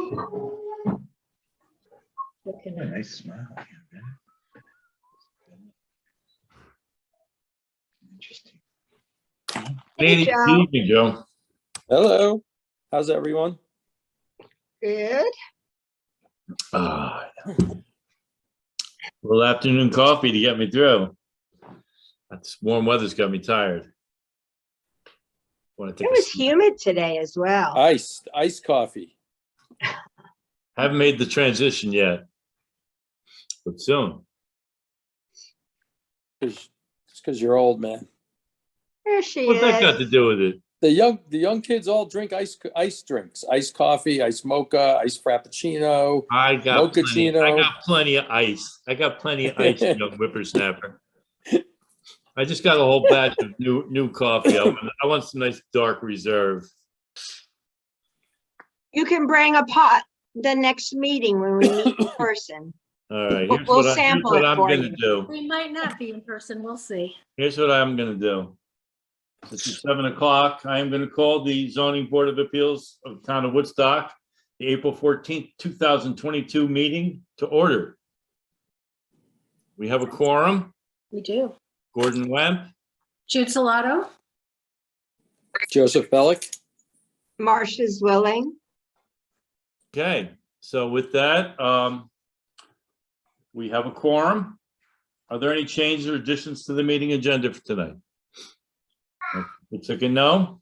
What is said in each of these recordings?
A nice smile. Interesting. Hey, Joe. good evening, Joe. Hello. How's everyone? Good. Little afternoon coffee to get me through. That's warm weather's got me tired. Want to It take was humid today as well. Iced coffee. Haven't made the transition yet, but soon. It's because you're old, man. There she What's that got is. to do with it? The young kids all drink ice drinks, iced coffee, iced mocha, iced frappuccino. I got Mochaccino. plenty of ice. I got plenty of ice, young whippersnapper. I just got a whole batch of new coffee. I want some nice dark reserve. You can bring a pot the next meeting when we meet in person. All right, We'll here's what sample it I'm for gonna you. do. We might not be in person, we'll see. Here's what I'm gonna do. It's 7 o'clock. I am gonna call the zoning board of appeals of the town of Woodstock, the April 14th, 2022 meeting to order. We have a quorum. We do. Gordon Wemp, Jude Salato? Joseph Bellick. Marcia's willing. okay. So with that, we have a quorum. Are there any changes or additions to the meeting agenda for tonight? It's like a no.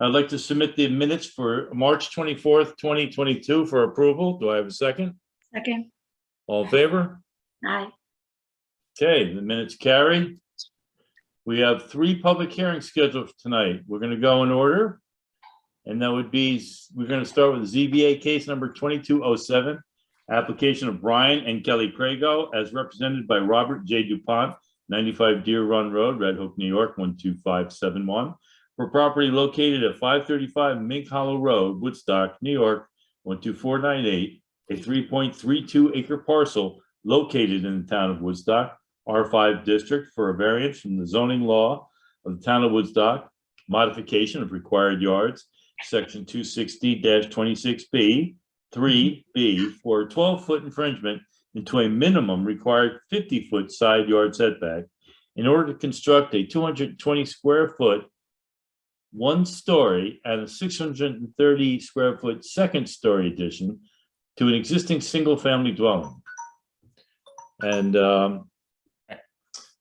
I'd like to submit the minutes for March 24th, 2022 for approval. Do I have a second? Second. All in favor? Aye. Okay, the minutes carry. We have 3 public hearings scheduled for tonight. We're going to go in order. And that would be, we're going to start with ZBA case number 2207, application of Brian and Kelly Crago as represented by Robert J. DuPont, 95 Deer Run Road, Red Hook, New York, 12571, for property located at 535 Mink Hollow Road, Woodstock, New York, 12498, a 3.32 acre parcel located in the town of Woodstock, R5 district, for a variance from the zoning law of the town of Woodstock, modification of required yards, section 260-26B, 3B, for a 12-foot infringement into a minimum required 50-foot side yard setback in order to construct a 220 square foot, 1-story and a 630 square foot second story addition to an existing single family dwelling. And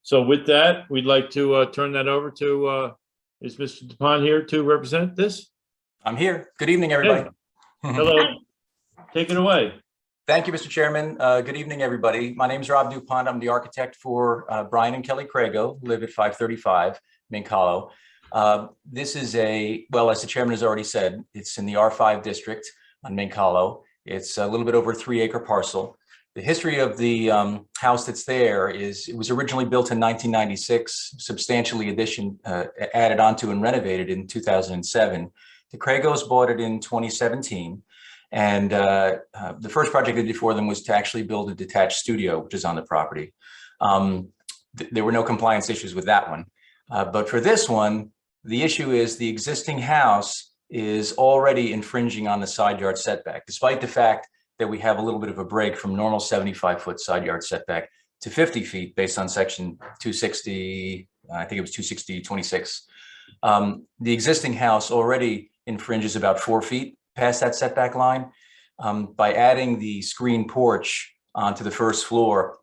so with that, we'd like to turn that over to, is Mr. DuPont here to represent this? I'm here. Good evening, everybody. Hello, take it away. Thank you, Mr. Chairman. Good evening, everybody. My name is Rob DuPont. I'm the architect for Brian and Kelly Crago, who live at 535 Mink Hollow. This is well, as the chairman has already said, it's in the R5 district on Mink Hollow. It's a little bit over a 3-acre parcel. The history of the house that's there is it was originally built in 1996, substantially added onto and renovated in 2007. The Cragos bought it in 2017. And the first project they did for them was to actually build a detached studio, which is on the property. There were no compliance issues with that one. But for this one, the issue is the existing house is already infringing on the side yard setback, despite the fact that we have a little bit of a break from normal 75-foot side yard setback to 50 feet based on section 260, I think it was 260-26. The existing house already infringes about 4 feet past that setback line. By adding the screen porch onto the first floor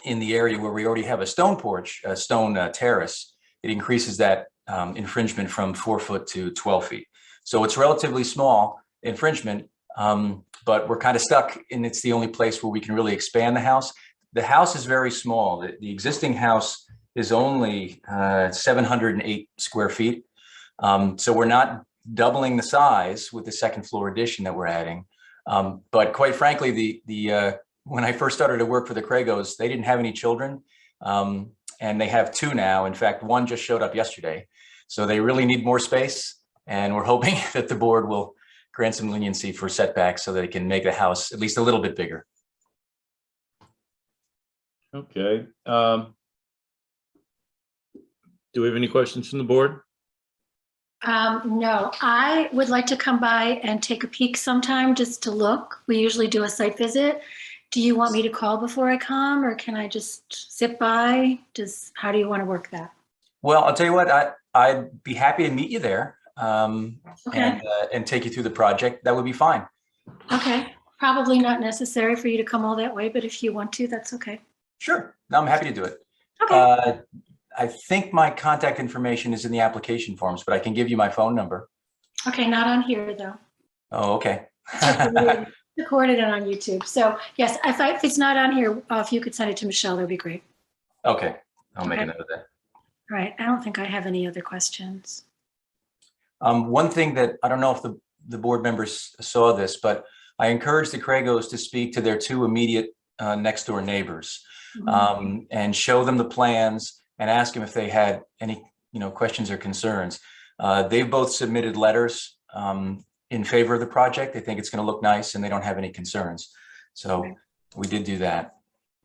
in the area where we already have a stone porch, a stone terrace, it increases that infringement from 4 foot to 12 feet. So it's relatively small infringement, but we're kind of stuck, and it's the only place where we can really expand the house. The house is very small. The existing house is only 708 square feet. So we're not doubling the size with the second floor addition that we're adding. But quite frankly, when I first started to work for the Cragos, they didn't have any children, and they have 2 now. In fact, 1 just showed up yesterday. So they really need more space, and we're hoping that the board will grant some leniency for setbacks so that they can make the house at least a little bit bigger. Okay. Do we have any questions from the board? No, I would like to come by and take a peek sometime just to look. We usually do a site visit. Do you want me to call before I come, or can I just zip by? How do you want to work that? Well, I'll tell you what, I'd be happy to meet you there Okay. and take you through the project. That would be fine. Okay, probably not necessary for you to come all that way, but if you want to, that's okay. Sure. No, I'm happy to do it. Okay. I think my contact information is in the application forms, but I can give you my phone number. Okay, not on here though. Oh, okay. Recorded it on YouTube. So yes, if it's not on here, if you could send it to Michelle, that'd be great. Okay. I'll make a Okay. note of that. All right. I don't think I have any other questions. One thing that I don't know if the board members saw this, but I encouraged the Craigos to speak to their two immediate next door neighbors and show them the plans and ask them if they had any, questions or concerns. They've both submitted letters in favor of the project. They think it's going to look nice and they don't have any concerns. So we did do that.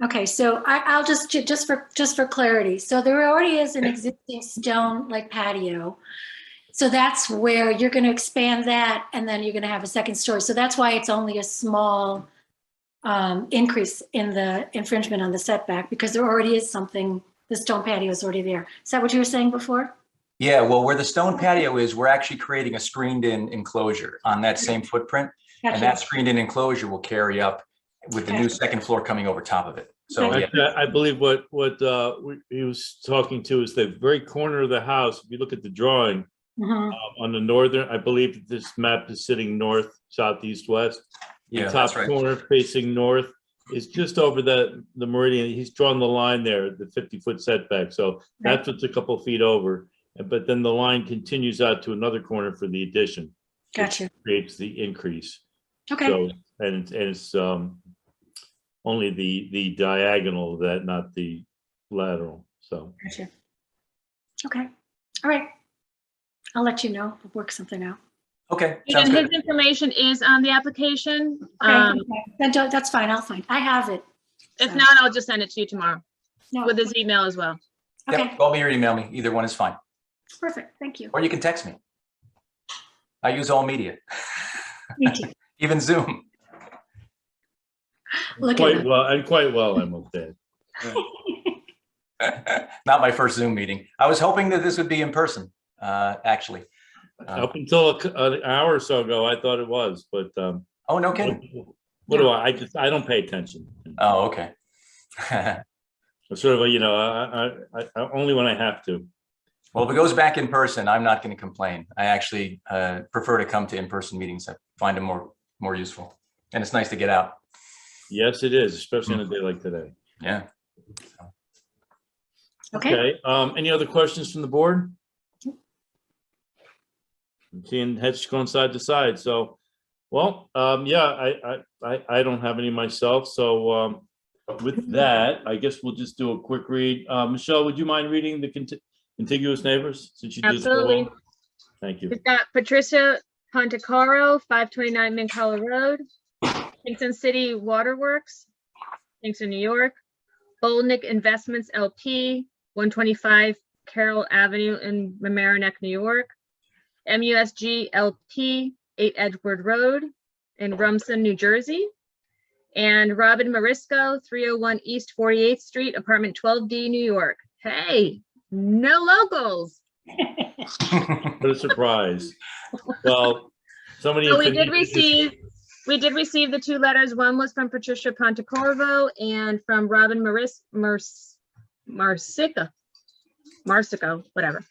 Okay, so I'll just for clarity. So there already is an existing stone like patio. So that's where you're going to expand that, and then you're going to have a second story. So that's why it's only a small increase in the infringement on the setback, because there already is something. The stone patio is already there. Is that what you were saying before? Yeah, well, where the stone patio is, we're actually creating a screened-in enclosure on that same footprint, and Gotcha. that screened-in enclosure will carry up with the new second floor coming over top of it. So Okay. yeah, I believe what he was talking to is the very corner of the house. If you look at the drawing Mhm. on the northern, I believe this map is sitting north, south, east, west. The yeah, top that's right. corner facing north is just over the meridian. He's drawn the line there, the 50-foot setback. So that's what's a couple feet over. But then the line continues out to another corner for the addition. Gotcha. Which creates the increase. Okay. So, and it's only the diagonal of that, not the lateral. So, Gotcha. Okay. All right. I'll let you know. We'll work something out. Okay, And sounds his good. information is on the application. Okay. That's fine. I have it. If So- not, I'll just send it to you tomorrow No. with his email as well. Okay. Yep, call me or email me. Either one is fine. Perfect. Thank you. Or you can text me. I use all media, Me too. even Zoom. Look at quite that. well, and quite well, I'm okay. Not my first Zoom meeting. I was hoping that this would be in person, actually. Up until an hour or so ago, I thought it was, but Oh, no kidding. what do I don't pay attention. Oh, okay. It's sort of I only when I have to. Well, if it goes back in person, I'm not going to complain. I actually prefer to come to in-person meetings. I find them more useful. And it's nice to get out. Yes, it is, especially on a day like today. Yeah. Okay. Any other questions from the board? I'm seeing heads going side to side. So, well, yeah, I don't have any myself. So with that, I guess we'll just do a quick read. Michelle, would you mind reading the contiguous neighbors since you did so Absolutely. well? Thank you. We've got Patricia Pontecaro, 529 Mincala Road, Kingston City Waterworks, Kingston, New York, Bolnick Investments LP, 125 Carroll Avenue in Mamaroneck, New York, MUSG LP, 8 Edgewood Road in Rumson, New Jersey, and Robin Marisco, 301 East 48th Street, apartment 12D, New York. Hey, no locals. What a surprise. Well, somebody. So we did receive the 2 letters. One was from Patricia Pontecorvo and from Robin Marsico, whatever,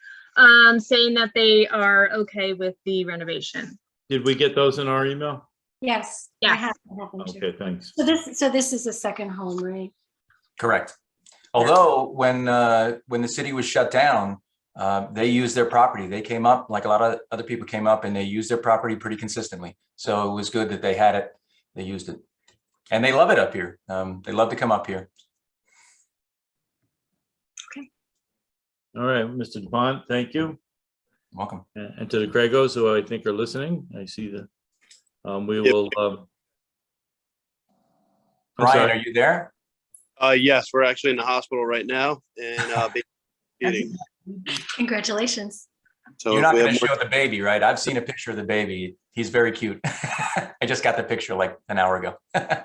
saying that they are okay with the renovation. Did we get those in our email? Yes. Yes. I have them too. Okay, thanks. So this is a second home, right? Correct. Although when the city was shut down, they used their property. They came up, like a lot of other people came up, and they used their property pretty consistently. So it was good that they had it. They used it. And they love it up here. They love to come up here. All right, Mr. DuPont, thank you. Welcome. And to the Craigos who I think are listening, I see that. We will. I'm Brian, sorry. are you there? Yes, we're actually in the hospital right now and meeting. Congratulations. So You're if not we going have to more- show the baby, right? I've seen a picture of the baby. He's very cute. I just got the picture like an hour ago. uh,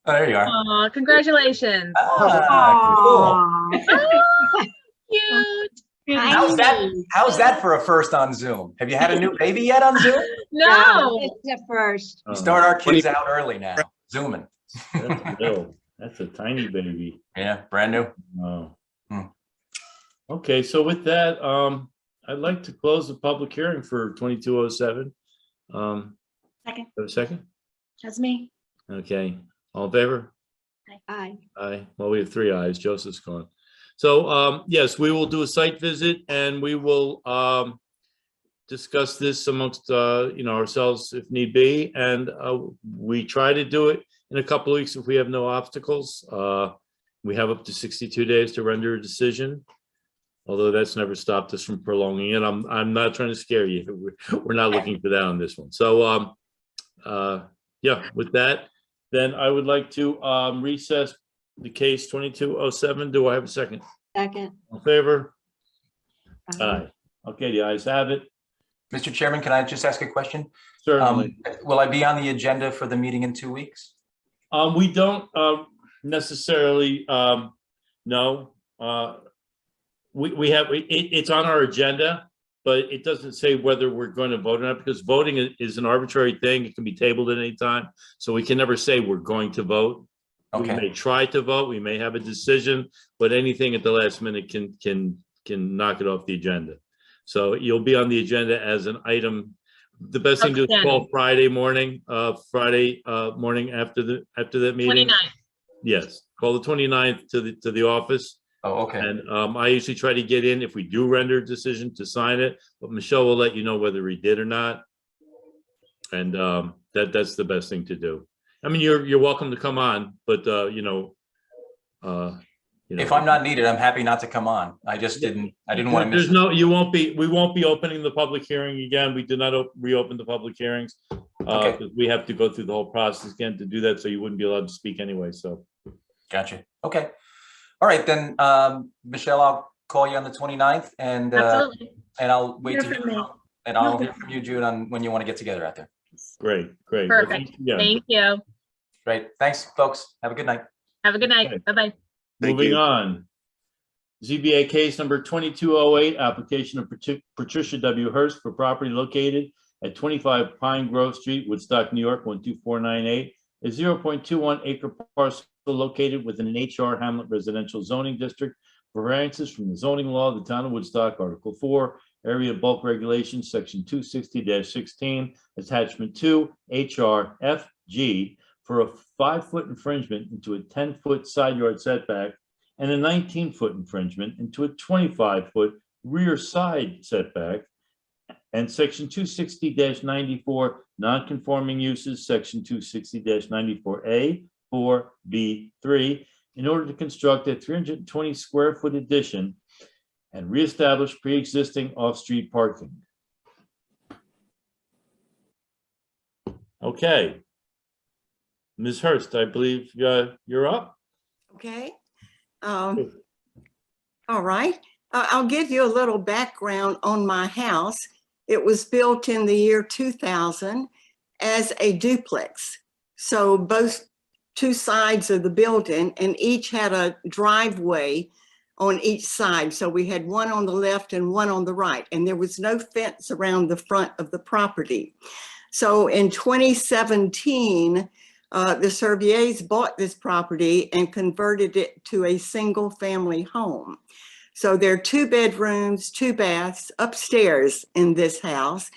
Oh, there you are. Aw, congratulations. Ah, cool. Aw, Cute. How's that? tiny. How's that for a first on Zoom? Have you had a new baby yet on Zoom? No. It's the first. We start our kids out early now, Zooming. That's little. That's a tiny baby. Yeah, brand new. Oh. Hmm. Okay, so with that, I'd like to close the public hearing for 2207. Second, Have a second? that's me. Okay, all in favor? Aye. Aye. Well, we have 3 ayes. Joseph's gone. So, yes, we will do a site visit and we will discuss this amongst, ourselves if need be. And we try to do it in a couple of weeks if we have no obstacles. We have up to 62 days to render a decision, although that's never stopped us from prolonging it. I'm not trying to scare you. We're not looking for that on this one. So, yeah, with that, then I would like to recess the case 2207. Do I have a second? Second. In favor? Aye. Aye. Okay, the ayes have it. Mr. Chairman, can I just ask a question? Certainly. Will I be on the agenda for the meeting in 2 weeks? We don't necessarily know. We have, it's on our agenda, but it doesn't say whether we're going to vote or not, because voting is an arbitrary thing. It can be tabled at any time. So we can never say we're going to vote. We Okay, may try to vote, we may have a decision, but anything at the last minute can knock it off the agenda. So you'll be on the agenda as an item. The best thing to do is call Friday morning after that meeting. 29th. Yes, call the 29th to the office. oh, okay, And I usually try to get in if we do render a decision to sign it, but Michelle will let you know whether we did or not. And that's the best thing to do. I mean, you're welcome to come on, but if I'm not needed, I'm happy not to come on. I didn't want to miss There's it. we won't be opening the public hearing again. We did not reopen the public hearings. Okay. Because we have to go through the whole process again to do that, so you wouldn't be allowed to speak anyway, so. Gotcha. Okay. All right, then, Michelle, I'll call you on the 29th and I'll wait Hear to from me. and I'll hear from you, Jude, on when you want to get together out there. Great. Perfect. Yeah. Thank you. Great. Thanks, folks. Have a good night. Have a good night. Okay. Bye-bye. Thank Moving you. on. ZBA case number 2208, application of Patricia W. Hurst for property located at 25 Pine Grove Street, Woodstock, New York, 12498. A 0.21 acre parcel located within an HR Hamlet residential zoning district for variances from the zoning law of the town of Woodstock, Article 4, Area Bulk Regulations, Section 260-16, Attachment 2, HR FG, for a 5-foot infringement into a 10-foot side yard setback and a 19-foot infringement into a 25-foot rear side setback, and Section 260-94 non-conforming uses, Section 260-94A, 4B, 3, in order to construct a 320 square foot addition and reestablish pre-existing off-street parking. Okay. Ms. Hurst, I believe you're up. Okay. All right. I'll give you a little background on my house. It was built in the year 2000 as a duplex. So both two sides of the building, and each had a driveway on each side. So we had one on the left and one on the right, and there was no fence around the front of the property. So in 2017, the Serviers bought this property and converted it to a single family home. So there are 2 bedrooms, 2 baths upstairs in this house.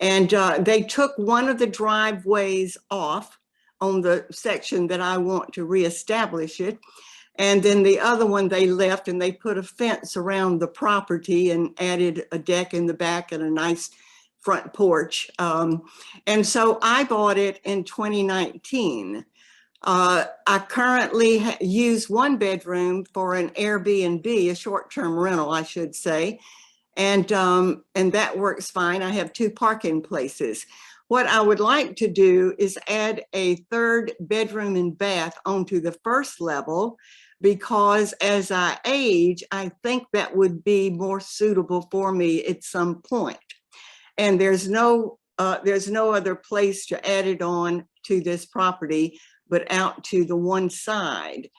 And they took one of the driveways off on the section that I want to reestablish it. And then the other one they left, and they put a fence around the property and added a deck in the back and a nice front porch. And so I bought it in 2019. I currently use 1 bedroom for an Airbnb, a short-term rental, I should say. And that works fine. I have 2 parking places. What I would like to do is add a 3rd bedroom and bath onto the 1st level, because as I age, I think that would be more suitable for me at some point. And there's no other place to add it on to this property, but out to the one side.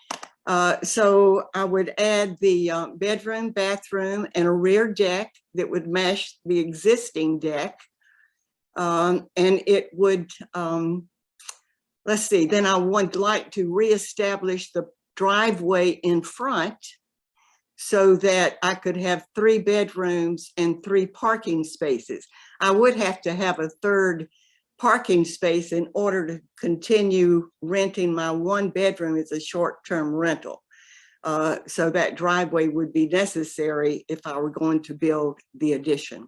So I would add the bedroom, bathroom, and a rear deck that would mesh the existing deck. And it would, let's see, then I would like to reestablish the driveway in front so that I could have 3 bedrooms and 3 parking spaces. I would have to have a 3rd parking space in order to continue renting my 1 bedroom as a short-term rental. So that driveway would be necessary if I were going to build the addition.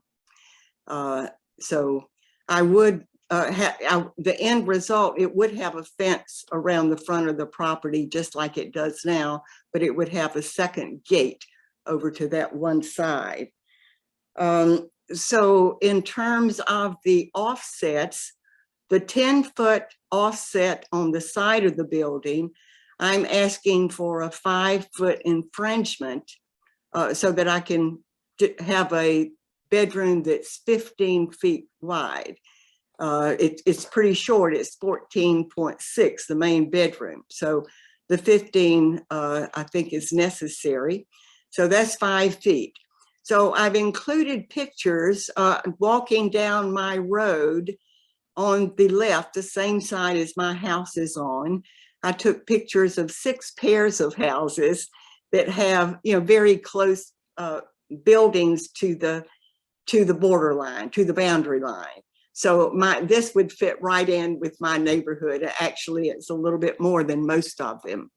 So I would the end result, it would have a fence around the front of the property just like it does now, but it would have a second gate over to that one side. So in terms of the offsets, the 10-foot offset on the side of the building, I'm asking for a 5-foot infringement so that I can have a bedroom that's 15 feet wide. It's pretty short, it's 14.6, the main bedroom. So the 15, I think, is necessary. So that's 5 feet. So I've included pictures walking down my road on the left, the same side as my house is on. I took pictures of 6 pairs of houses that have, very close buildings to the borderline, to the boundary line. So this would fit right in with my neighborhood. Actually, it's a little bit more than most of them.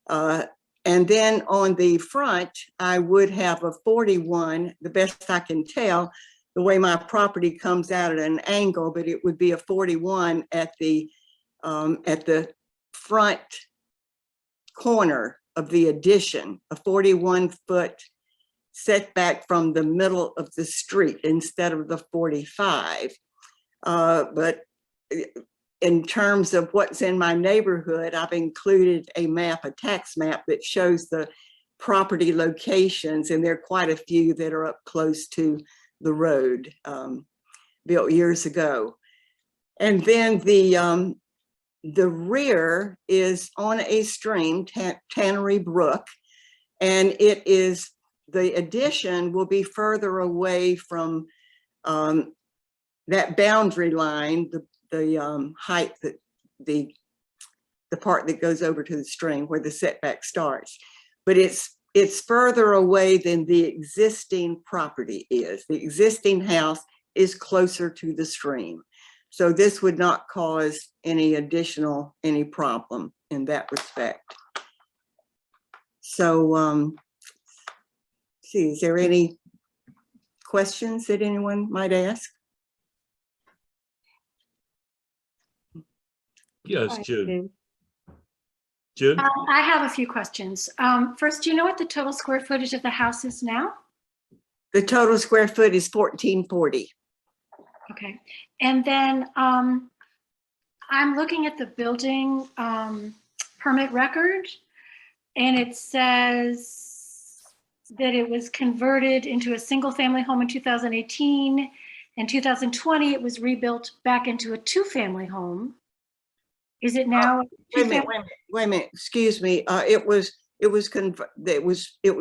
And then on the front, I would have a 41, the best I can tell, the way my property comes out at an angle, but it would be a 41 at the front corner of the addition, a 41-foot setback from the middle of the street instead of the 45. But in terms of what's in my neighborhood, I've included a map, a tax map that shows the property locations, and there are quite a few that are up close to the road, built years ago. And then the rear is on a stream, Tannery Brook, and the addition will be further away from that boundary line, the height, the part that goes over to the stream where the setback starts. But it's further away than the existing property is. The existing house is closer to the stream. So this would not cause any problem in that respect. So, see, is there any questions that anyone might ask? Yes, Jude. Jude? I have a few questions. First, do you know what the total square footage of the house is now? The total square foot is 1440. Okay. And then I'm looking at the building permit record, and it says that it was converted into a single-family home in 2018. In 2020, it was rebuilt back into a 2-family home. Is it now? Wait a minute, excuse me. It was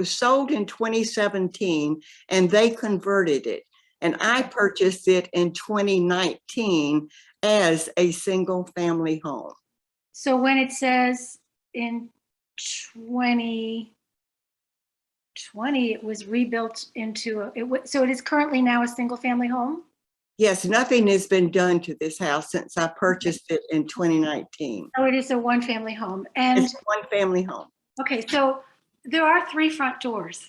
sold in 2017 and they converted it. And I purchased it in 2019 as a single family home. So when it says in 2020, it was rebuilt into so it is currently now a single family home? Yes, nothing has been done to this house since I purchased it in 2019. Oh, it is a 1-family home. And it's a 1-family home. Okay, so there are 3 front doors.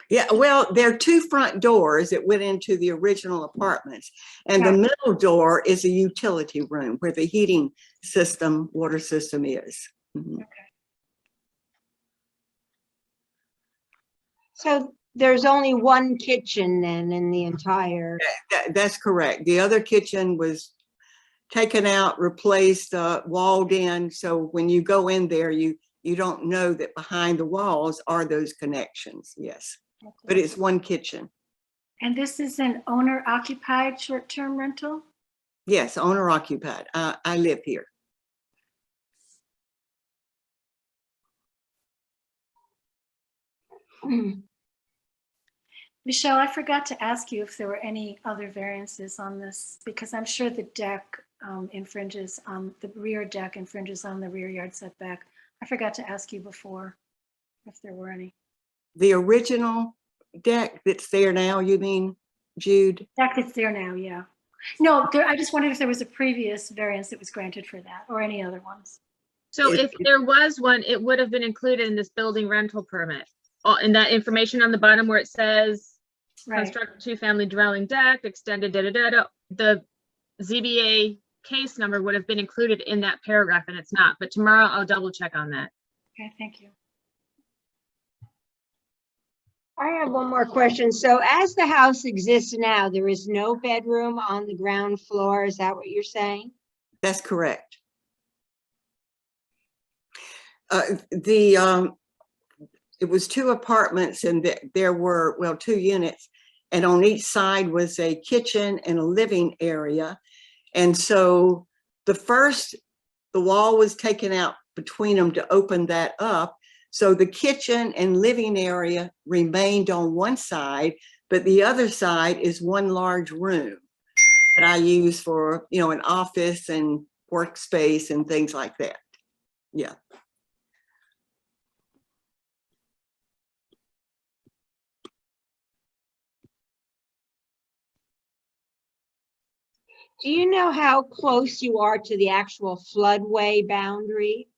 Yeah, well, there are 2 front doors that went into the original apartments. And the middle door is a utility room where the heating system, water system is. Mm-hmm. Okay. So there's only 1 kitchen then in the entire. That's correct. The other kitchen was taken out, replaced, walled in. So when you go in there, you you don't know that behind the walls are those connections, yes. But it's one kitchen. And this is an owner occupied short-term rental? Yes, owner occupied. I live here. Michelle, I forgot to ask you if there were any other variances on this, because I'm sure the deck infringes on, the rear deck infringes on the rear yard setback. I forgot to ask you before if there were any. The original deck that's there now, you mean, Jude? Deck that's there now, yeah. No, there, I just wondered if there was a previous variance that was granted for that or any other ones. So if there was one, it would have been included in this building rental permit. And that information on the bottom where it says Right. construct two-family dwelling deck, extended the ZBA case number would have been included in that paragraph, and it's not. But tomorrow I'll double check on that. Okay, thank you. I have one more question. So as the house exists now, there is no bedroom on the ground floor. Is that what you're saying? That's correct. It was 2 apartments and there were, well, 2 units. And on each side was a kitchen and a living area. And so the wall was taken out between them to open that up. So the kitchen and living area remained on one side, but the other side is one large room that I use for, you know, an office and workspace and things like that. Yeah. Do you know how close you are to the actual floodway boundary?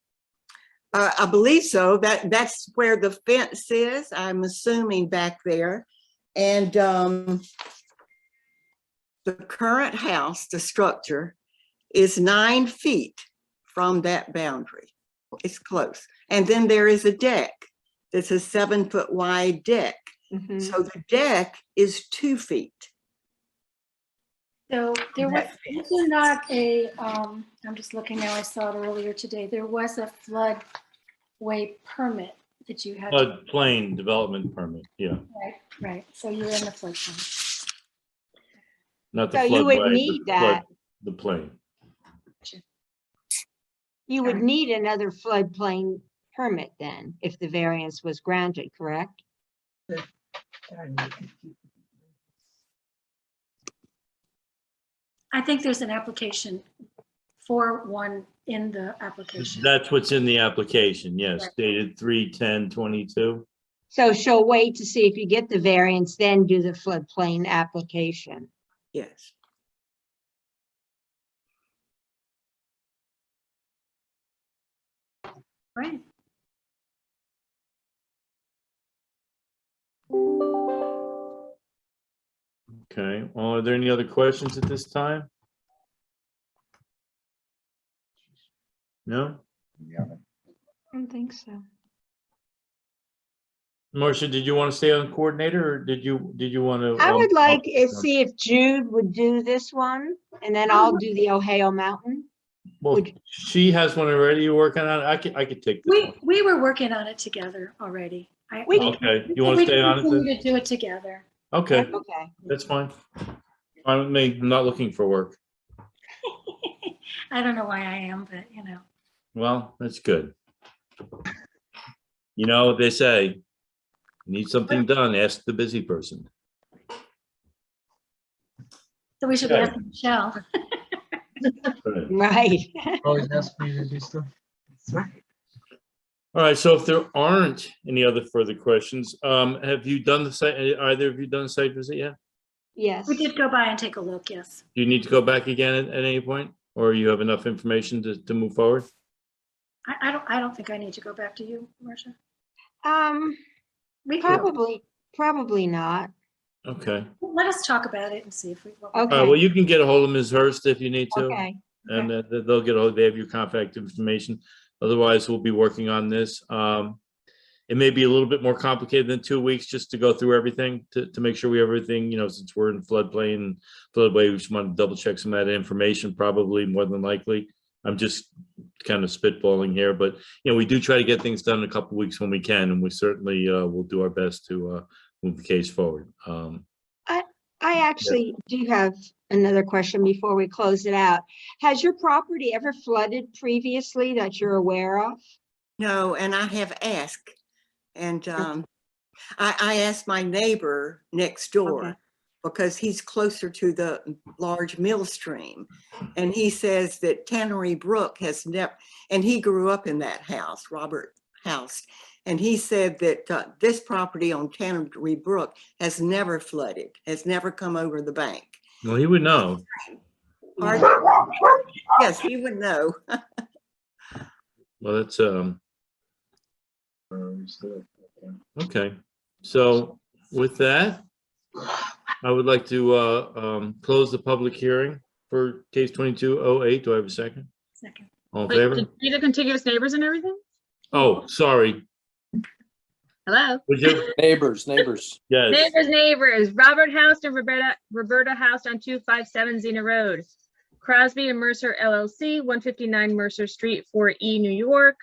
I believe so. That's where the fence is, I'm assuming back there. And the current house, the structure, is 9 feet from that boundary. It's close. And then there is a deck. That's a 7-foot wide deck. Mhm. So the deck is 2 feet. So there was not a, I'm just looking now, I saw it earlier today. There was a floodway permit that you had. Floodplain development permit, yeah. Right. So you're in the floodplain. Not the So you would floodway, need the that. the plain. You would need another floodplain permit then, if the variance was granted, correct? I think there's an application for one in the application. That's what's in the application, yes, Right. dated 3/10/22. So she'll wait to see if you get the variance, then do the floodplain application. Yes. Right. Okay, well, are there any other questions at this time? No? Yeah. I don't think so. Marcia, did you want to stay on coordinator or did you want to? I would like to see if Jude would do this one, and then I'll do the Ohio Mountain. Well, she has one already. You're working on it. I could take this one. We were working on it together already. Okay, you want to stay on it? We then? continue to do it together. Okay, Okay. that's fine. Fine with me. I'm not looking for work. I don't know why I am, but you know. Well, that's good. You know, they say, need something done, ask the busy person. So we should Okay. ask Michelle. Right. Always ask me to do stuff. That's right. All right, so if there aren't any other further questions, have you done the site, either of you done the site visit yet? Yes. We did go by and take a look, yes. Do you need to go back again at any point? Or you have enough information to move forward? I don't think I need to go back to you, Marcia. We can, Probably not. Okay. let us talk about it and see if we. All right, Okay. well, you can get a hold of Ms. Hurst if you need to. Okay. And they'll get all, they have your contact information. Otherwise, we'll be working on this. It may be a little bit more complicated than 2 weeks just to go through everything to make sure we have everything, you know, since we're in floodway, we just want to double check some of that information, probably more than likely. I'm just kind of spitballing here, but, you know, we do try to get things done in a couple of weeks when we can, and we certainly will do our best to move the case forward. I actually do have another question before we close it out. Has your property ever flooded previously that you're aware of? No, and I have asked, and I asked my neighbor next door Okay. because he's closer to the large mill stream. And he says that Tannery Brook has never, and he grew up in that house, Robert House. And he said that this property on Tannery Brook has never flooded, has never come over the bank. Well, he would know. Pardon? Yes, he would know. Well, that's okay. So with that, I would like to close the public hearing for case 2208. Do I have a second? Second. All in Wait, favor? these are contiguous neighbors and everything? Oh, sorry. Hello? Would you? Neighbors. Yes. Neighbors. Robert House and Roberta House on 257 Xena Road. Crosby and Mercer LLC, 159 Mercer Street, 4E, New York.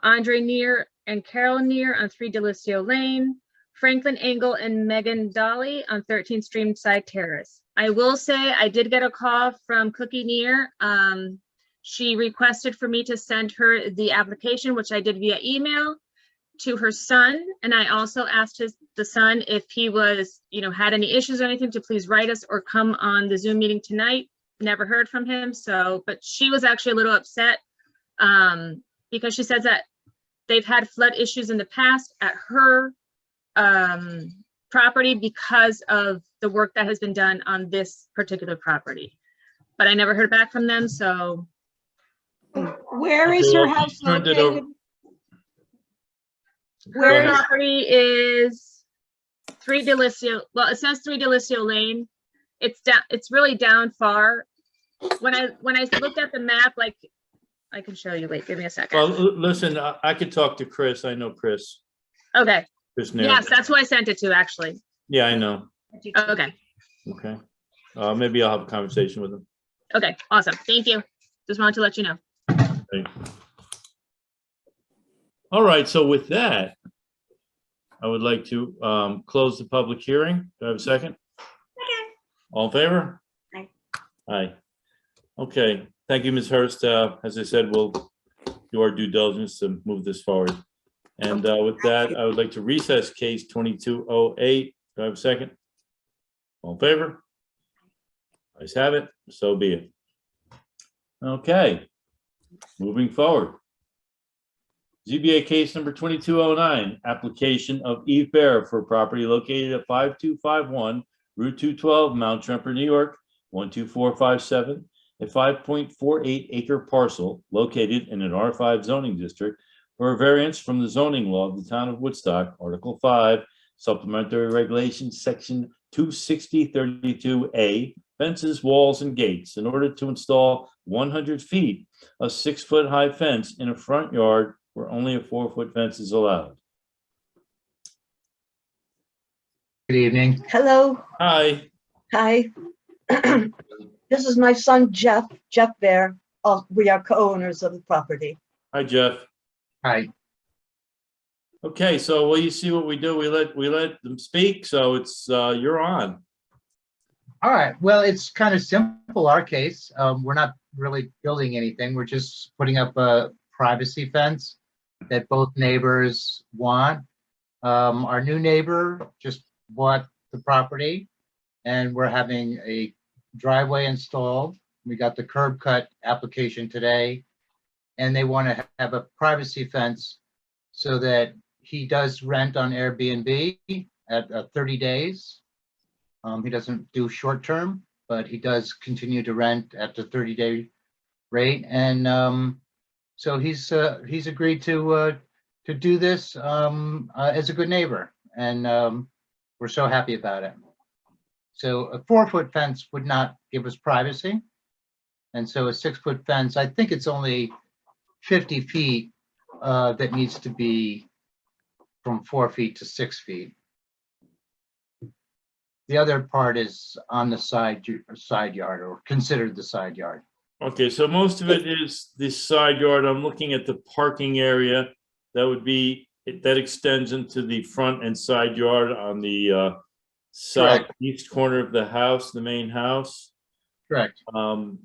Andre Neer and Carol Neer on 3 Delicio Lane. Franklin Engel and Megan Dolly on 13 Streamside Terrace. I will say I did get a call from Cookie Neer. She requested for me to send her the application, which I did via email, to her son. And I also asked the son if he was, had any issues or anything, to please write us or come on the Zoom meeting tonight. Never heard from him. So, but she was actually a little upset because she says that they've had flood issues in the past at her property because of the work that has been done on this particular property. But I never heard back from them, so. Where is her house Turned it over. located? Her ahead. property is 3 Delicio, well, it says 3 Delicio Lane. It's down, it's really down far. When I looked at the map, like, I can show you, wait, give me a second. Well, listen, I could talk to Chris. I know Chris. Okay, Chris Neer. yes, that's who I sent it to, actually. Yeah, I know. Okay, Okay. Maybe I'll have a conversation with him. okay, awesome, thank you. Just wanted to let you know. Okay. All right, so with that, I would like to close the public hearing. Do I have a second? Second. All in favor? Aye. Aye. Okay, thank you, Ms. Hurst. As I said, we'll do our due diligence to move this forward. And with that, I would like to recess case 2208. Do I have a second? All in favor? Ayes have it, so be it. Okay, moving forward. ZBA case number 2209, application of Eve Bear for property located at 5251 Route 212, Mount Tremper, New York, 12457, a 5.48 acre parcel located in an R5 zoning district for a variance from the zoning law of the town of Woodstock, Article 5, Supplementary Regulations, Section 26032A, fences, walls, and gates, in order to install 100 feet of 6-foot-high fence in a front yard where only a 4-foot fence is allowed. Good evening. Hello, Hi. hi. This is my son Jeff Bear. We are co-owners of the property. Hi, Jeff. Hi. Okay, so well, you see what we do. We let them speak, so it's you're on. All right. Well, it's kind of simple, our case. We're not really building anything. We're just putting up a privacy fence that both neighbors want. Our new neighbor just bought the property and we're having a driveway installed. We got the curb cut application today, and they want to have a privacy fence so that he does rent on Airbnb at 30 days. He doesn't do short term, but he does continue to rent at the 30-day rate. And so he's agreed to do this as a good neighbor, and we're so happy about it. So a 4-foot fence would not give us privacy. And so a 6-foot fence, I think it's only 50 feet that needs to be from 4 feet to 6 feet. The other part is on the side yard, or considered the side yard. Okay, so most of it is the side yard. I'm looking at the parking area. That would be, that extends into the front and side yard on the southeast corner of the house, the main house. Correct. And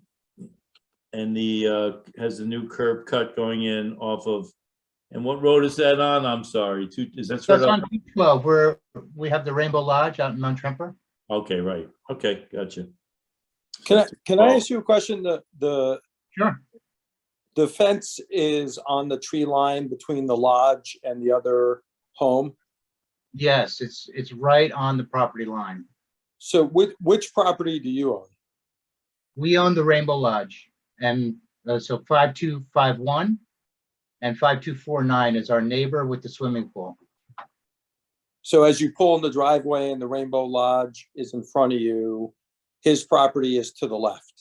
the, has the new curb cut going in off of, and what road is that on? I'm sorry, is that sort That's of? on 212, where we have the Rainbow Lodge out in Mount Tremper. Okay, right. Okay, gotcha. Can I ask you a question? Sure. The fence is on the tree line between the lodge and the other home. Yes, it's right on the property line. So which property do you own? We own the Rainbow Lodge, and so 5251 and 5249 is our neighbor with the swimming pool. So as you pull in the driveway and the Rainbow Lodge is in front of you, his property is to the left.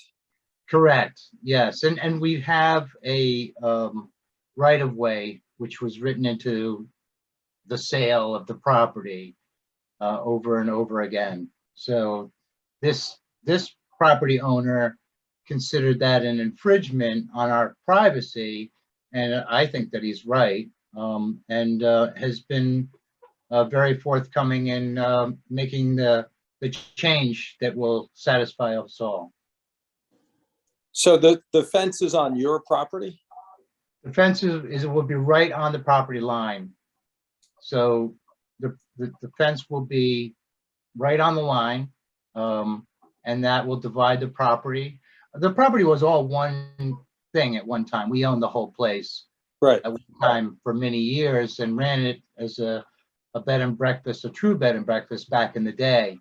Correct, yes, and we have a right-of-way which was written into the sale of the property over and over again. So this property owner considered that an infringement on our privacy, and I think that he's right, and has been very forthcoming in making the change that will satisfy us all. So the fence is on your property? The fence will be right on the property line. So the fence will be right on the line, and that will divide the property. The property was all one thing at one time. We owned the whole place. Right. At one time for many years and ran it as a bed and breakfast, a true bed and breakfast back in the day.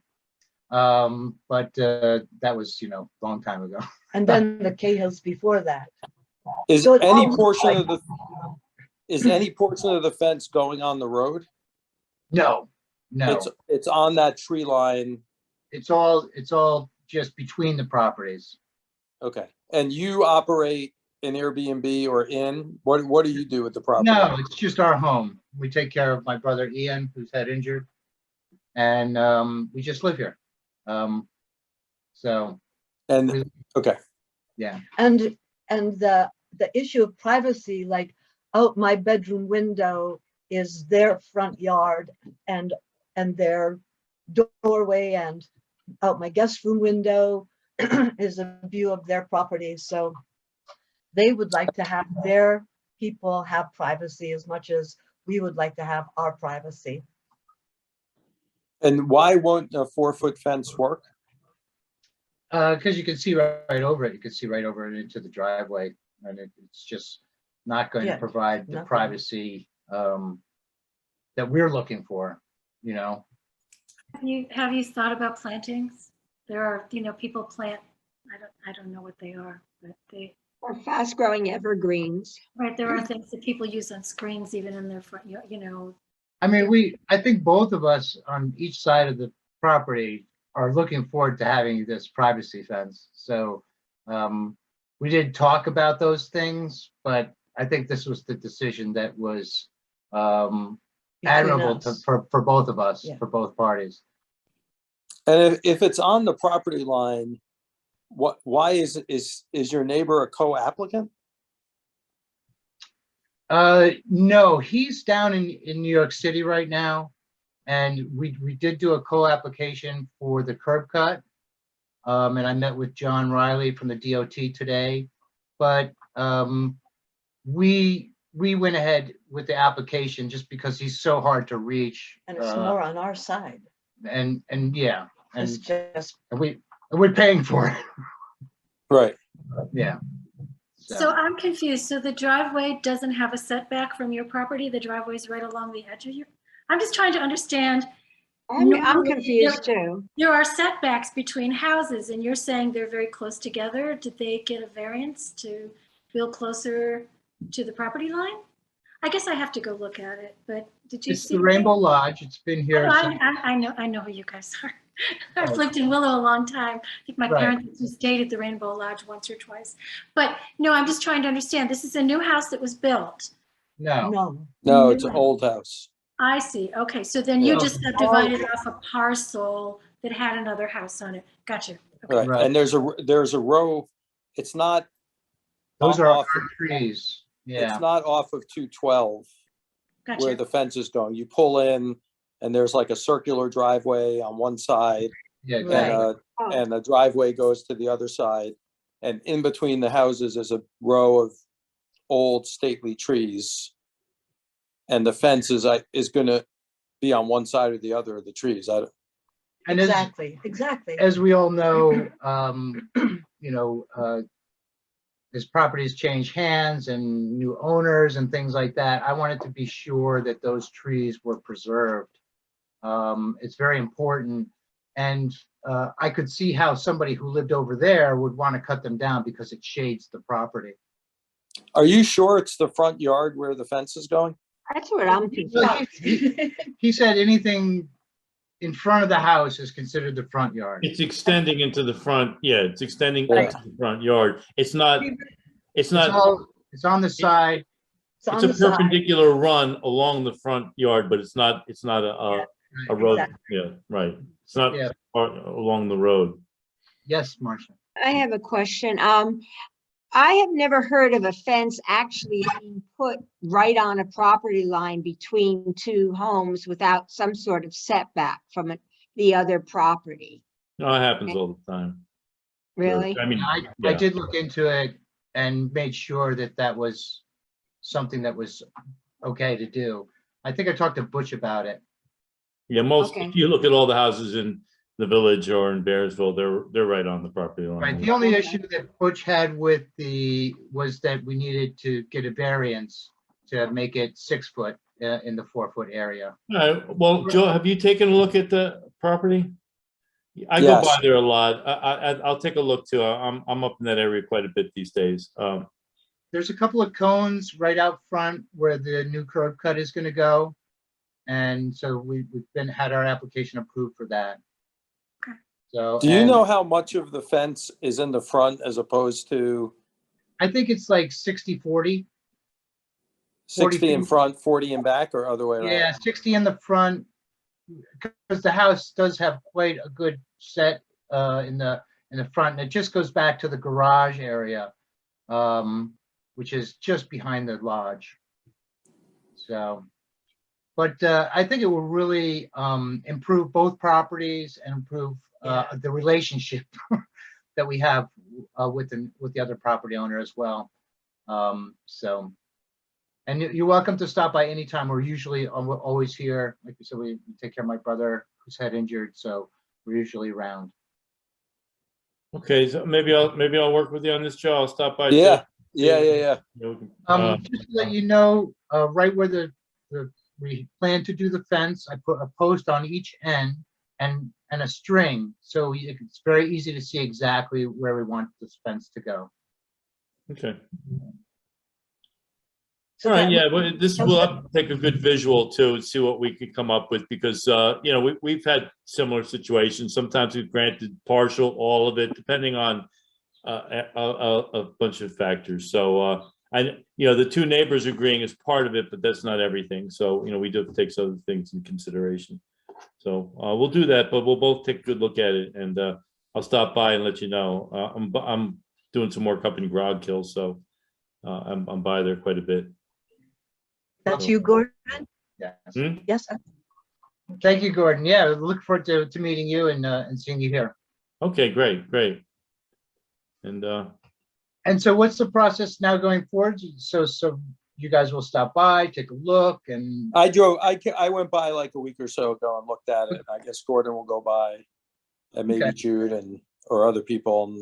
But that was, a long time ago. And then the Cahills before that. Is So it's any all- portion of the fence going on the road? No. It's on that tree line. It's all just between the properties. Okay. And you operate an Airbnb or inn? What do you do with the property? No, it's just our home. We take care of my brother Ian, who's had injured, and we just live here. So. And okay. Yeah. And the issue of privacy, like out my bedroom window is their front yard and their doorway, and out my guest room window is a view of their property. So they would like to have their people have privacy as much as we would like to have our privacy. And why won't a 4-foot fence work? Because you can see right over it. You can see right over it into the driveway, and it's just not going to provide the privacy that we're looking for, Have you thought about plantings? There are, people plant, I don't know what they are, but they. Or fast-growing evergreens. Right, there are things that people use on screens even in their front, I mean, I think both of us on each side of the property are looking forward to having this privacy fence. So we did talk about those things, but I think this was the decision that was admirable for both of us, for both parties. And if it's on the property line, why is your neighbor a co-applicant? No, he's down in New York City right now. And we did do a co-application for the curb cut. And I met with John Riley from the DOT today. But we went ahead with the application just because he's so hard to reach. And it's more on our side. And yeah, and It's just we're paying for it. Right. Yeah. So I'm confused. So the driveway doesn't have a setback from your property? The driveway's right along the edge of your, I'm just trying to understand. I'm confused too. There are setbacks between houses and you're saying they're very close together. Did they get a variance to build closer to the property line? I guess I have to go look at it, but did you see? It's the Rainbow Lodge. It's been here. I know who you guys are. I've lived in Willow a long time. I think my parents just stayed at the Rainbow Lodge once or twice. But no, I'm just trying to understand. This is a new house that was built. No, it's an old house. I see. Okay, so then you just divided off a parcel that had another house on it. Gotcha. Okay. Right. And there's a row. It's not Those are off our trees. Yeah, It's not off of 212 where Gotcha. the fence is going. You pull in and there's like a circular driveway on one side yeah, and exactly. and the driveway goes to the other side. And in between the houses is a row of old stately trees. And the fence is gonna be on one side or the other of the trees. And Exactly. as we all know, you know, as properties change hands and new owners and things like that, I wanted to be sure that those trees were preserved. It's very important. And I could see how somebody who lived over there would want to cut them down because it shades the property. Are you sure it's the front yard where the fence is going? That's what I'm Well, thinking. he said anything in front of the house is considered the front yard. It's extending into the front, yeah, it's extending Right. into the front yard. It's not, It's on the side. it's a perpendicular run along the front yard, but it's not a road, exactly. yeah, right. It's not Yeah. along the road. Yes, Marcia. I have a question. I have never heard of a fence actually being put right on a property line between two homes without some sort of setback from the other property. No, it happens all the time. Really? I mean, I yeah. did look into it and made sure that that was something that was okay to do. I think I talked to Butch about it. Yeah, most, Okay. if you look at all the houses in the village or in Bearsville, they're right on the property line. Right, the only issue that Butch had with was that we needed to get a variance to make it 6 foot in the 4 foot area. All right, well, Joe, have you taken a look at the property? I go Yes. by there a lot. I'll take a look too. I'm up in that area quite a bit these days. There's a couple of cones right out front where the new curb cut is gonna go. And so we've had our application approved for that. Okay. So. Do you and know how much of the fence is in the front as opposed to I think it's like 60-40. 60 in feet. front, 40 in back, or other way around? Yeah, 60 in the front, because the house does have quite a good set in the front, and it just goes back to the garage area, which is just behind the lodge. So, but I think it will really improve both properties and improve the relationship that we have with the other property owner as well. So. And you're welcome to stop by anytime. We're usually always here. Like we said, we take care of my brother who's had injured, so we're usually around. Okay, so maybe I'll work with you on this, Joe. I'll stop by. Yeah, too. yeah. Just to let you know, right where we plan to do the fence, I put a post on each end and a string, so it's very easy to see exactly where we want this fence to go. Okay. So All right, that yeah, well, this will take a good visual too, and see what we could come up with, because, you know, we've had similar situations. Sometimes we've granted partial, all of it, depending on a bunch of factors. So, you know, the two neighbors agreeing is part of it, but that's not everything. So, you know, we do have to take some other things in consideration. So, we'll do that, but we'll both take a good look at it, and I'll stop by and let you know. I'm doing some more company grog kills, so I'm by there quite a bit. That's you, Gordon? Yes. Yes. Thank you, Gordon. Yeah, look forward to meeting you and seeing you here. Okay, great. And so what's the process now going forward? So you guys will stop by, take a look, and I went by like a week or so ago and looked at it. I guess Gordon will go by, and maybe Okay. Jude or other people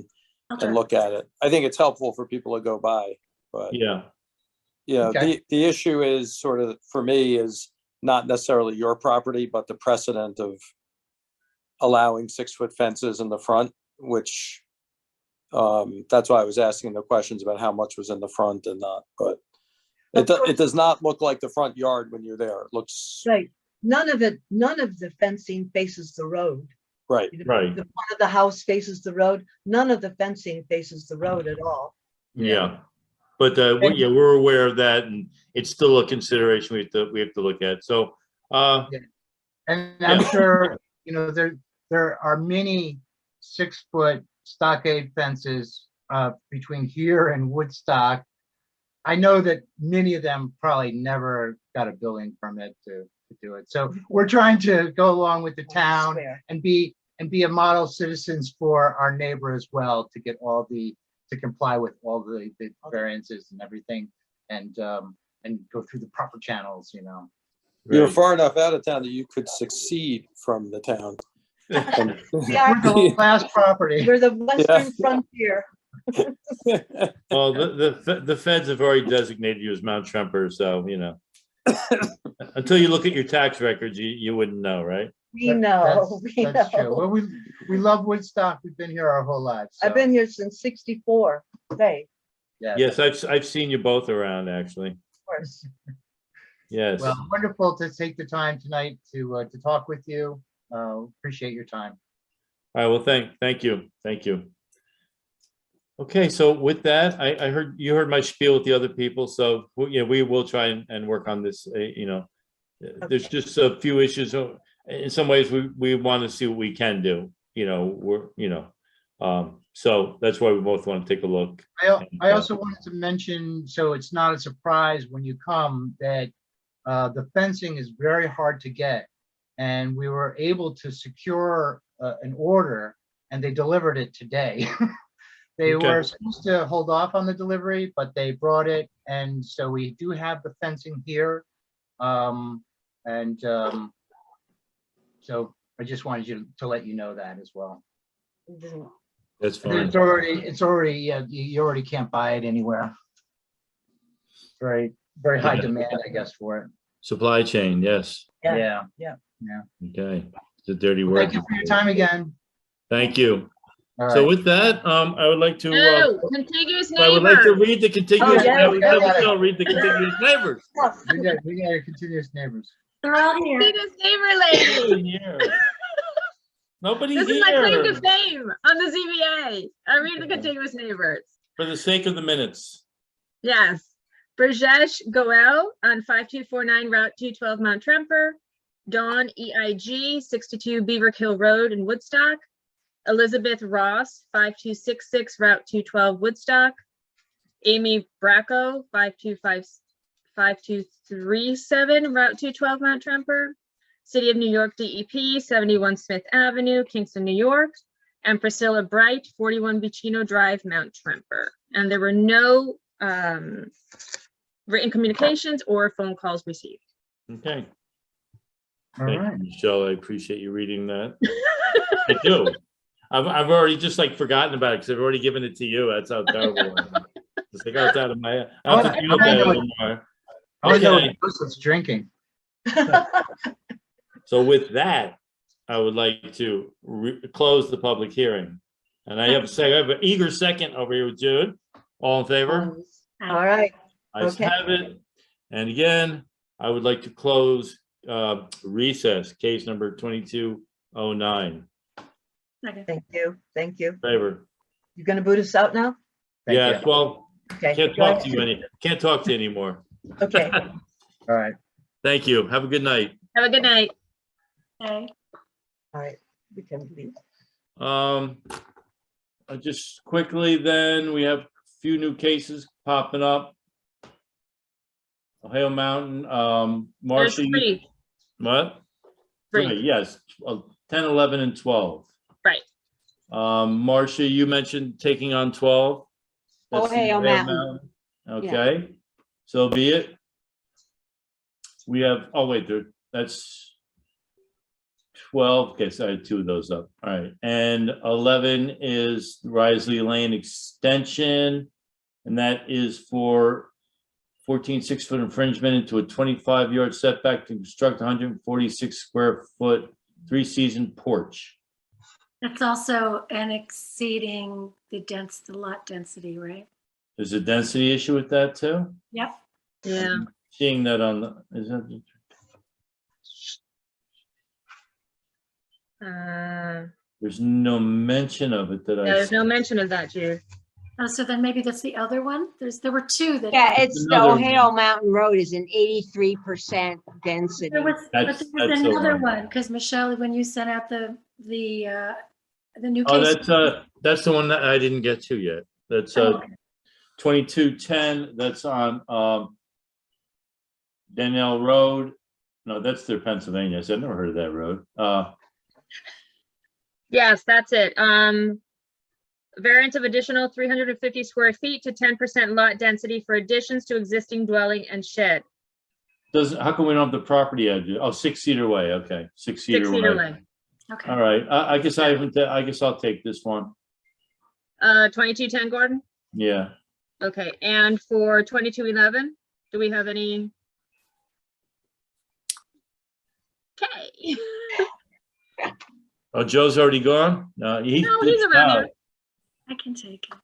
and look at it. I think it's helpful for people to go by, but yeah, Okay. the issue is sort of, for me, is not necessarily your property, but the precedent of allowing 6 foot fences in the front, which that's why I was asking the questions about how much was in the front and not, but it does not look like the front yard when you're there. It looks Right. None of the fencing faces the road. right. right. The front of the house faces the road. None of the fencing faces the road at all. Yeah. But yeah, we're aware of that, and it's still a consideration we have to look at. So And I'm sure, you know, there are many 6 foot stockade fences between here and Woodstock, I know that many of them probably never got a building permit to do it. So we're trying to go along with the town and be a model citizens for our neighbor as well, to get to comply with all the variances and everything, and go through the proper channels, you know. You're Right. far enough out of town that you could succeed from the town. Yeah, We're the last property. we're the western frontier. Well, the feds have already designated you as Mount Trumper, so, you know. Until you look at your tax records, you wouldn't know, right? We know, we That's true. know. Well, we love Woodstock. We've been here our whole lives. I've so, been here since 64, say, yeah. Yes, I've seen you both around, actually. of course. Yes. Well, wonderful to take the time tonight to talk with you. Appreciate your time. All right, well, thank you. Okay, so with that, I heard, you heard my spiel with the other people, so, yeah, we will try and work on this, you know. There's just a few issues, in some ways, we want to see what we can do, you know, so that's why we both want to take a look. I also wanted to mention, so it's not a surprise when you come, that the fencing is very hard to get. And we were able to secure an order, and they delivered it today. They Okay. were supposed to hold off on the delivery, but they brought it. And so we do have the fencing here. So I just wanted you to let you know that as well. That's fine. It's already, yeah, you already can't buy it anywhere. Very, very high Yeah. demand, I guess, for it. Supply chain, yes. Yeah. Yeah. Okay, it's a dirty Well, word. thank you for your time again. Thank you. All So right. with that, I would like to, Oh, contiguous I would like to neighbor. read the contiguous, Oh, yeah, yeah, we got it. read the contiguous neighbors. We got our continuous neighbors. They're all here. Contiguous neighbor lady. Nobody here. Nobody This is my claim to here. fame on the ZBA. I read the contiguous neighbors. For the sake of the minutes. Yes. Brajesh Goel on 5249 Route 212 Mount Tremper. Dawn EIG 62 Beaver Hill Road in Woodstock. Elizabeth Ross 5266 Route 212 Woodstock. Amy Bracco 5237 Route 212 Mount Tremper. City of New York DEP 71 Smith Avenue, Kingston, New York. And Priscilla Bright 41 Buccino Drive, Mount Tremper. And there were no written communications or phone calls received. Okay. All Thank right. you, Michelle. I appreciate you reading that. I do. I've already just like forgotten about it because I've already given it to you. That's how terrible I am. It's like, oh, it's out of my, I don't have to deal with that anymore. I know Okay. Joseph's drinking. So with that, I would like to close the public hearing. And I have an eager second over here with Jude. All in favor? All right, Ayes Okay. have it. And again, I would like to close recess, case number 2209. Okay. thank you. Favor? You gonna boot us out now? Thank Yeah, you. well, Okay. can't go talk to ahead. you can't talk to you anymore. Okay, All right. Thank you. Have a good night. Have a good night. Okay. all right, we can leave. Just quickly then, we have a few new cases popping up. Ohio Mountain, There's Marcia, three. what? Three. Right, yes, 10, 11, and 12. Right. Marcia, you mentioned taking on 12. That's the Ohio Mountain. Okay, so be it. We have, oh wait, that's 12, okay, so I had 2 of those up, all right. And 11 is Risley Lane Extension, and that is for 14 6-foot infringement into a 25-yard setback to construct 146 square foot 3-season porch. That's also an exceeding the lot density, right? There's a density issue with that too? Yep. Yeah. Seeing that on the, is that? There's no mention of it that I. There's no mention of that, Jude. Oh, so then maybe that's the other one? There were 2 that. Yeah, it's the Another Ohio one. Mountain Road is an 83% density. But there That's was the another one. one, because Michelle, when you sent out the new Oh, case. that's the one that I didn't get to yet. That's Oh, 2210. That's on Danielle Road. No, that's through Pennsylvania. I've never heard of that road. Yes, that's it. Variance of additional 350 square feet to 10% lot density for additions to existing dwelling and shed. How come we don't have the property address? Oh, 6 Cedar Way. Okay, 6 Cedar 6 Cedar Way. Way. Okay. All right. I guess I haven't. I guess I'll take this one. 2210 Gordon? Yeah. Okay, and for 2211, do we have any? Okay. Oh, Joe's already gone? No, No, he's around here. I can take it.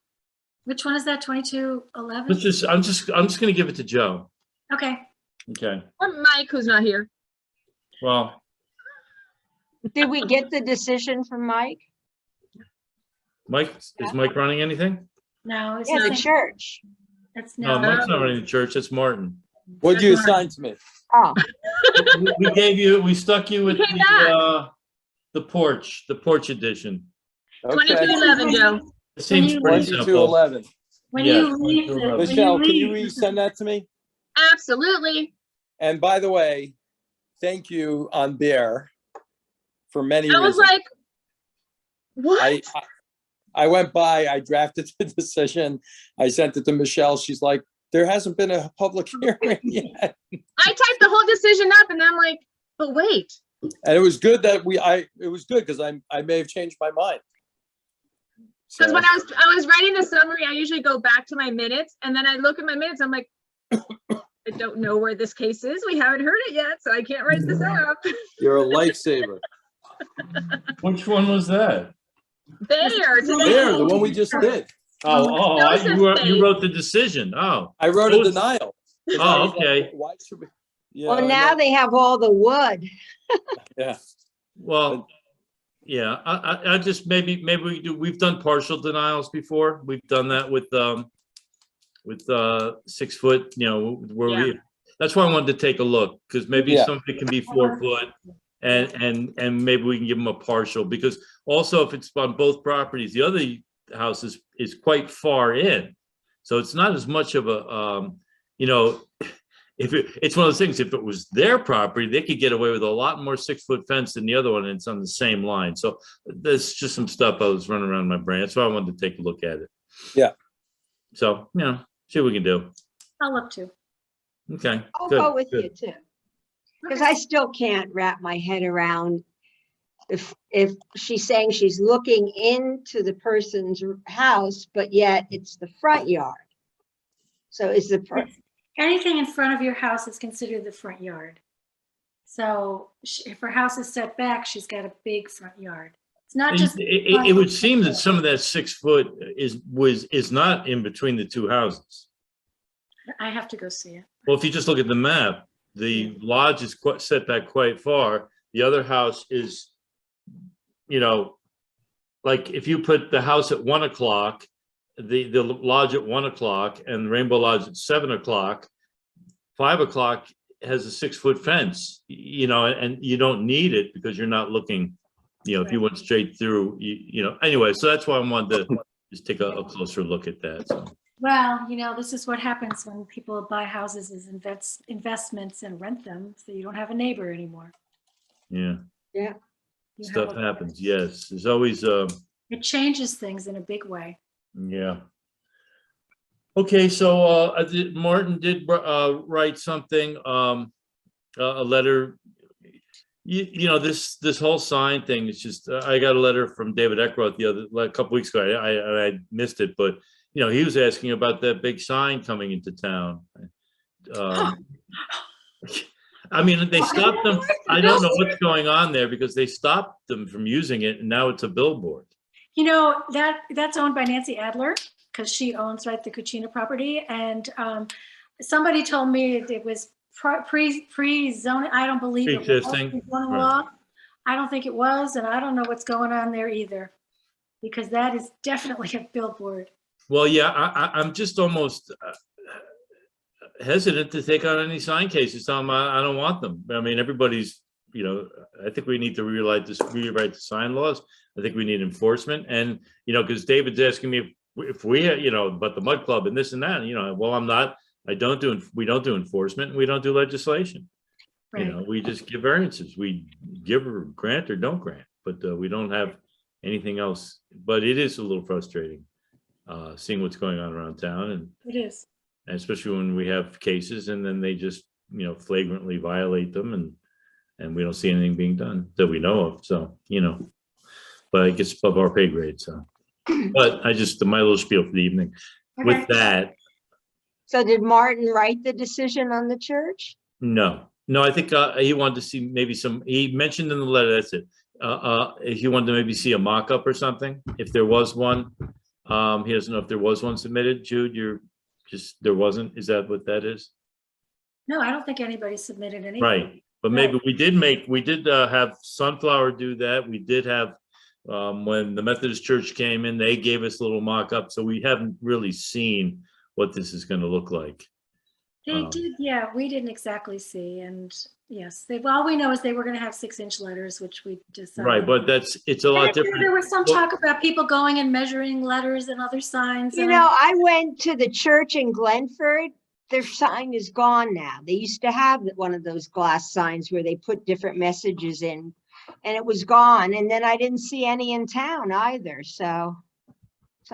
Which one is that? 2211? I'm just gonna give it to Joe. Okay. Okay. Or Mike, who's not here. Well, Did we get the decision from Mike? Mike, is Mike running anything? No, it's Yeah, the not. church. That's No, no. Mike's not running the church. It's Martin. What'd you assign to me? Oh, We stuck you with came the porch edition. Okay. 2211, Joe. It seems pretty simple. 2211. When Yeah, you leave, the- when Michelle, can you leave- resend that to me? Absolutely. And by the way, thank you on Bear for many I was reasons. like, what? I went by, I drafted the decision, I sent it to Michelle, she's like, there hasn't been a public hearing yet. I typed the whole decision up and I'm like, but wait. And it was good that it was good because I may have changed my mind. Because So, when I was writing the summary, I usually go back to my minutes and then I look at my minutes, I'm like, I don't know where this case is. We haven't heard it yet, so I can't write this up. you're a lifesaver. Which one was that? There, today. There, the one we just did. You wrote the decision. Oh, I wrote a denial. I oh, was like, okay. why should we? Yeah, well, I now know. they have all the wood. Yeah. Well, yeah, I just maybe we do. We've done partial denials before. We've done that with 6 foot, where Yeah. that's why I wanted to take a look, because maybe Yeah. somebody can be 4 foot and maybe we can give them a partial, because also if it's on both properties, the other house is quite far in. So it's not as much of a, it's one of those things, if it was their property, they could get away with a lot more 6 foot fence than the other one, and it's on the same line. So there's just some stuff I was running around in my brain. That's why I wanted to take a look at it. Yeah. So, see what we can do. I'll look too. Okay. I'll good, go with good. you too. Because I still can't wrap my head around if she's saying she's looking into the person's house, but yet it's the front yard. So is Anything in front of your house is considered the front yard. So if her house is set back, she's got a big front yard. It's not just. It would seem that some of that 6 foot is not in between the two houses. I have to go see it. Well, if you just look at the map, the lodge is set back quite far. The other house is, like if you put the house at 1 o'clock, the lodge at 1 o'clock, and Rainbow Lodge at 7 o'clock, 5 o'clock has a 6 foot fence, and you don't need it because you're not looking, if you went straight through, anyway, so that's why I wanted to just take a closer look at that. So. Well, this is what happens when people buy houses as investments and rent them, so you don't have a neighbor anymore. Yeah. Yeah. You Stuff have happens. Yes. There's always, It changes things in a big way. yeah. Okay. So, Martin did, write something, a letter, this whole sign thing is just, I got a letter from David Eckroth a couple weeks ago. I missed it, but he was asking about that big sign coming into town. I mean, they stopped them. I don't know what's going on there because they stopped them from using it, and now it's a billboard. That's owned by Nancy Adler because she owns the Cucina property, and somebody told me it was pre-zoning. I don't believe it was Pre-existing, pre-zoning right. law. I don't think it was, and I don't know what's going on there either, because that is definitely a billboard. Well, yeah, I'm just almost hesitant to take on any sign cases. Tell them I don't want them. I mean, everybody's, I think we need to rewrite the sign laws. I think we need enforcement, and because David's asking me if we, but the mud club and this and that, well, we don't do enforcement, and we don't do legislation. Right. We just give variances. We give or grant or don't grant, but we don't have anything else. But it is a little frustrating, seeing what's going on around town, and It is. especially when we have cases and then they just, flagrantly violate them, and we don't see anything being done that we know of. So, but it gets above our pay grade. So, but my little spiel for the evening. With Okay. that, So did Martin write the decision on the church? no, I think he wanted to see maybe he mentioned in the letter, that's it. He wanted to maybe see a mock-up or something, if there was one. He doesn't know if there was one submitted. Jude, there wasn't. Is that what that is? No, I don't think anybody submitted anything. Right. But maybe we did have Sunflower do that. We did have, when the Methodist Church came in, they gave us a little mock-up. So we haven't really seen what this is going to look like. They did, yeah, we didn't exactly see, and yes, all we know is they were gonna have 6-inch letters, which we decided. Right, but it's a lot And different. there was some talk about people going and measuring letters and other signs. and I went to the church in Glenford. Their sign is gone now. They used to have one of those glass signs where they put different messages in, and it was gone. And then I didn't see any in town either. So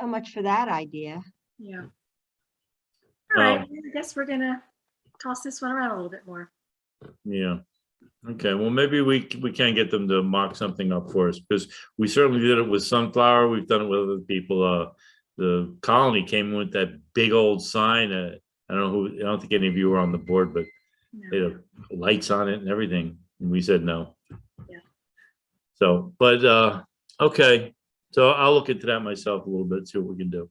much for that idea. Yeah. All right, I guess we're gonna toss this one around a little bit more. Yeah. Okay, well, maybe we can get them to mock something up for us, because we certainly did it with Sunflower. We've done it with other people. The Colony came in with that big old sign. I don't think any of you were on the board, but they No. had lights on it and everything. And we said no. Yeah. So, but, okay. So I'll look into that myself a little bit, see what we can do.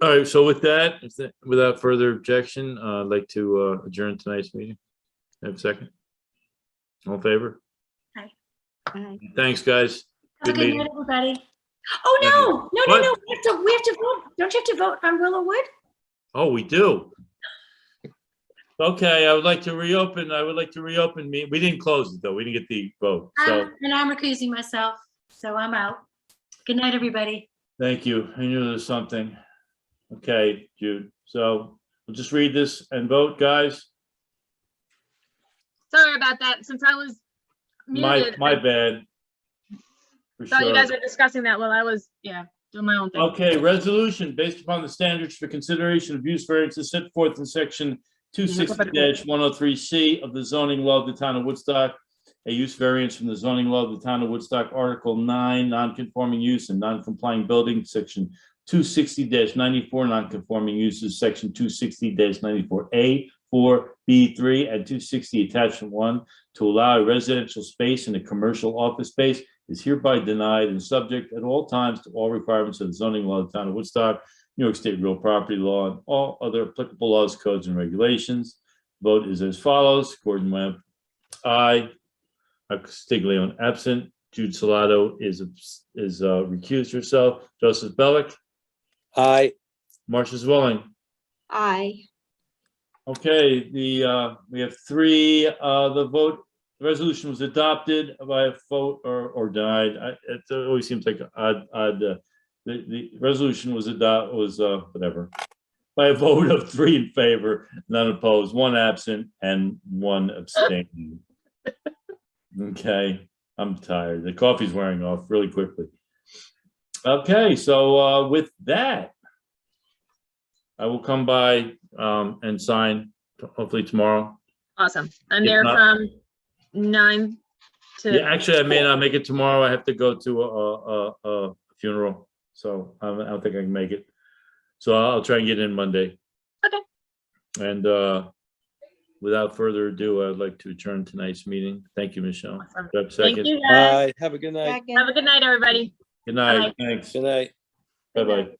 All right, so with that, without further objection, I'd like to adjourn tonight's meeting. Have a second? All in favor? Aye. Thanks, guys. Have a Good good meeting. night, everybody. Oh, no, no, What? no, no, we have to vote. Don't you have to vote on Willowwood? Oh, we do. Okay, I would like to reopen me. We didn't close it, though. We didn't get the vote. So, And I'm recusing myself, so I'm out. Good night, everybody. thank you. I knew there was something. Okay, Jude. So we'll just read this and vote, guys. Sorry about that. Since I was muted, My bad. For thought you sure. guys were discussing that while I was, doing my own thing. Okay, resolution based upon the standards for consideration of use variances set forth in section 260-103C of the zoning law of the town of Woodstock. A use variance from the zoning law of the town of Woodstock, Article 9, non-conforming use and non-complying building, section 260-94, non-conforming uses, section 260-94A, 4, B3, and 260 attachment 1 to allow a residential space in a commercial office space is hereby denied and subject at all times to all requirements of the zoning law of the town of Woodstock, New York State real property law, and all other applicable laws, codes, and regulations. Vote is as follows. Gordon Webb, aye. Castiglione absent. Jude Salato is recused herself. Joseph Bellick, Aye. Marcia Zwilling. Aye. Okay, we have three. The resolution was adopted by a vote or denied. It always seems like odd. The resolution was whatever, by a vote of 3 in favor, none opposed, 1 absent, and 1 abstaining. Okay, I'm tired. The coffee's wearing off really quickly. Okay, so with that, I will come by and sign hopefully tomorrow. Awesome. I'm If there not- from 9 to. Yeah, actually, I may not make it tomorrow. I have to go to a funeral, so I don't think I can make it. So I'll try and get in Monday. Okay. And without further ado, I'd like to adjourn tonight's meeting. Thank you, Michelle. Awesome. Do I have a Thank second? you, guys. Aye. Have a good night. Second. Have a good night, everybody. Good night. Bye. Thanks. Good night. Bye-bye.